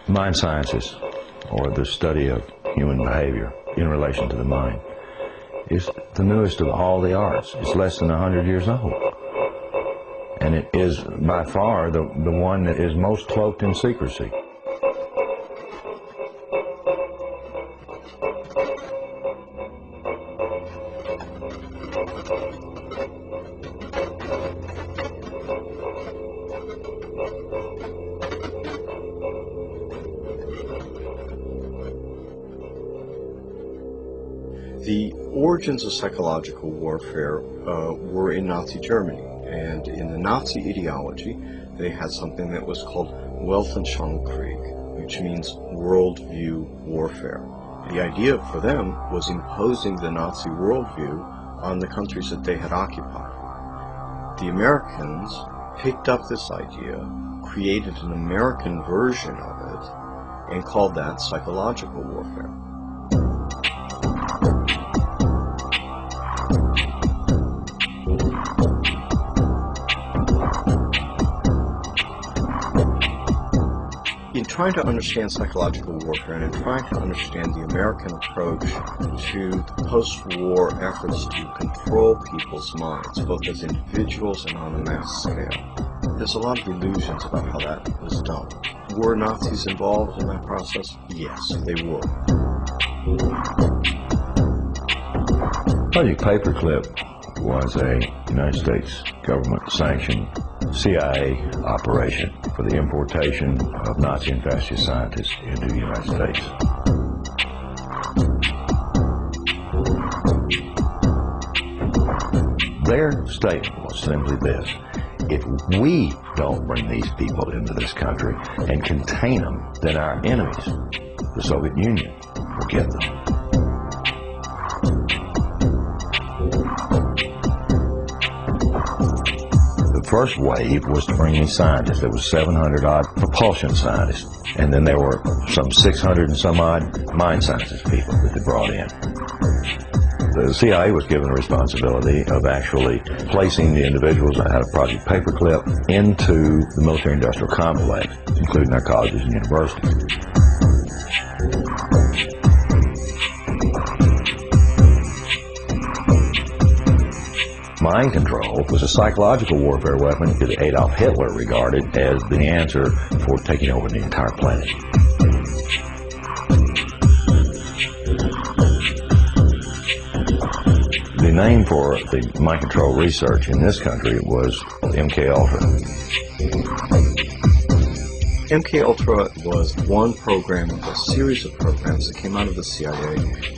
Mind sciences, or the study of human behavior in relation to the mind, is the newest of all the arts. It's less than 100 years old. And it is by far the one that is most cloaked in secrecy. The origins of psychological warfare were in Nazi Germany, and in the Nazi ideology they had something that was called Weltanschauungskrieg, which means worldview warfare. The idea for them was imposing the Nazi worldview on the countries that they had occupied. The Americans picked up this idea, created an American version of it, and called that psychological warfare. In trying to understand psychological warfare and in trying to understand the American approach to the post-war efforts to control people's minds, both as individuals and on a mass scale, there's a lot of illusions about how that was done. Were Nazis involved in that process? Yes, they were. Project Paperclip was a United States government-sanctioned CIA operation for the importation of Nazi and fascist scientists into the United States. Their statement was simply this: if we don't bring these people into this country and contain them, then our enemies, the Soviet Union, will get them. The first wave was to bring these scientists. There was 700-odd propulsion scientists, and then there were some 600 and some odd mind sciences people that they brought in. The CIA was given the responsibility of actually placing the individuals out of Project Paperclip into the military-industrial complex, including our colleges and universities. Mind control was a psychological warfare weapon that Adolf Hitler regarded as the answer for taking over the entire planet. The name for the mind control research in this country was MK-Ultra. MK-Ultra was one program of a series of programs that came out of the CIA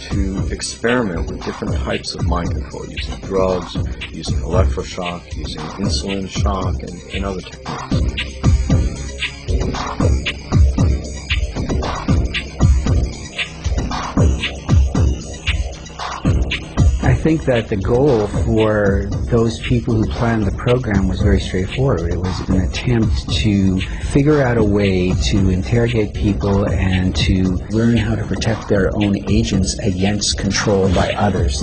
to experiment with different types of mind control, using drugs, using electroshock, using insulin shock, and other techniques. I think that the goal for those people who planned the program was very straightforward. It was an attempt to figure out a way to interrogate people and to learn how to protect their own agents against control by others.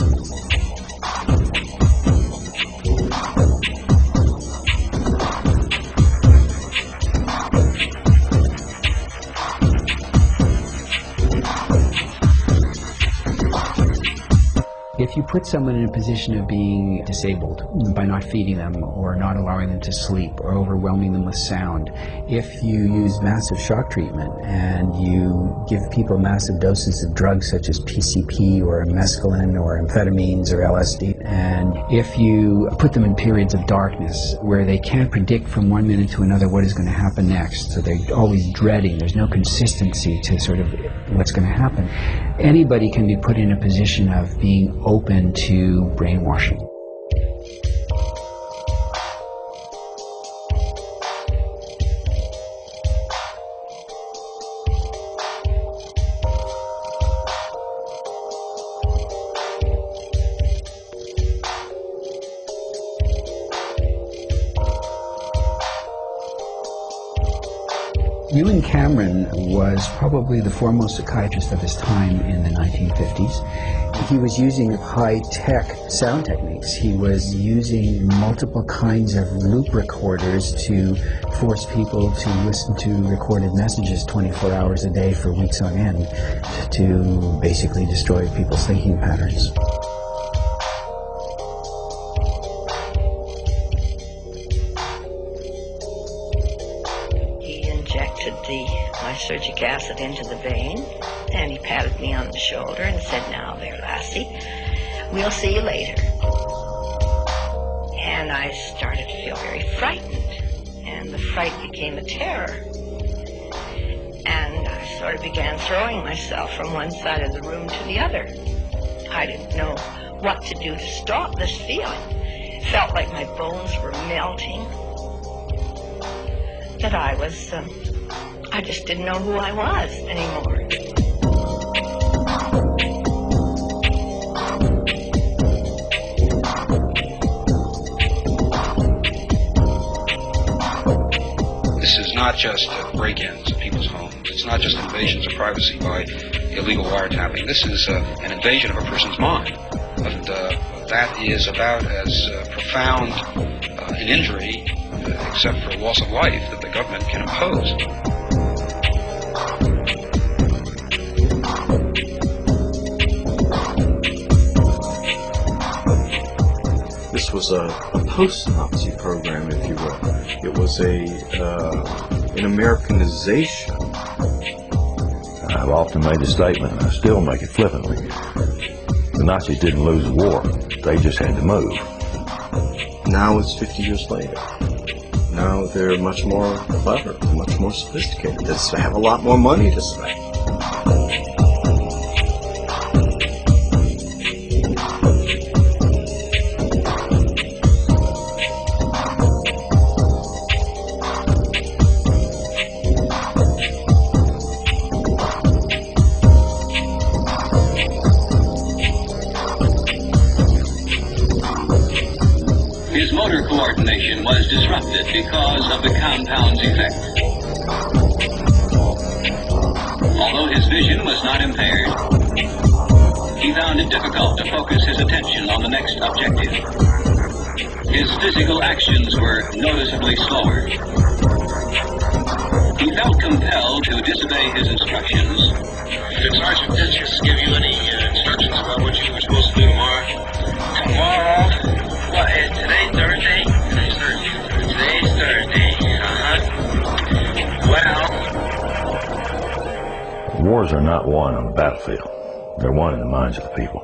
If you put someone in a position of being disabled by not feeding them or not allowing them to sleep or overwhelming them with sound, if you use massive shock treatment and you give people massive doses of drugs such as PCP or mescaline or amphetamines or LSD, and if you put them in periods of darkness where they can't predict from one minute to another what is going to happen next, so they're always dreading, there's no consistency to sort of what's going to happen, anybody can be put in a position of being open to brainwashing. Ewan Cameron was probably the foremost psychiatrist of his time in the 1950s. He was using high-tech sound techniques. He was using multiple kinds of loop recorders to force people to listen to recorded messages 24 hours a day for weeks on end to basically destroy people's thinking patterns. He injected the lysergic acid into the vein, and he patted me on the shoulder and said, "Now there, lassie, we'll see you later." And I started to feel very frightened, and the fright became a terror. And I sort of began throwing myself from one side of the room to the other. I didn't know what to do to stop this feeling. It felt like my bones were melting, that I just didn't know who I was anymore. This is not just break-ins of people's homes. It's not just invasions of privacy by illegal wiretapping. This is an invasion of a person's mind. And that is about as profound an injury, except for loss of life, that the government can impose. This was a post-Nazi program, if you will. It was an Americanization. I've often made the statement, and I still make it flippantly. The Nazis didn't lose the war. They just had to move. Now it's 50 years later. Now they're much more clever, much more sophisticated. They have a lot more money to spend. His motor coordination was disrupted because of the compound's effect. Although his vision was not impaired, he found it difficult to focus his attention on the next objective. His physical actions were noticeably slower. He felt compelled to disobey his instructions. Did Sergeant Ditches give you any instructions about what you were supposed to do tomorrow? Tomorrow? What, today's Thursday? Today's Thursday. Today's Thursday. Well... Wars are not won on the battlefield. They're won in the minds of the people.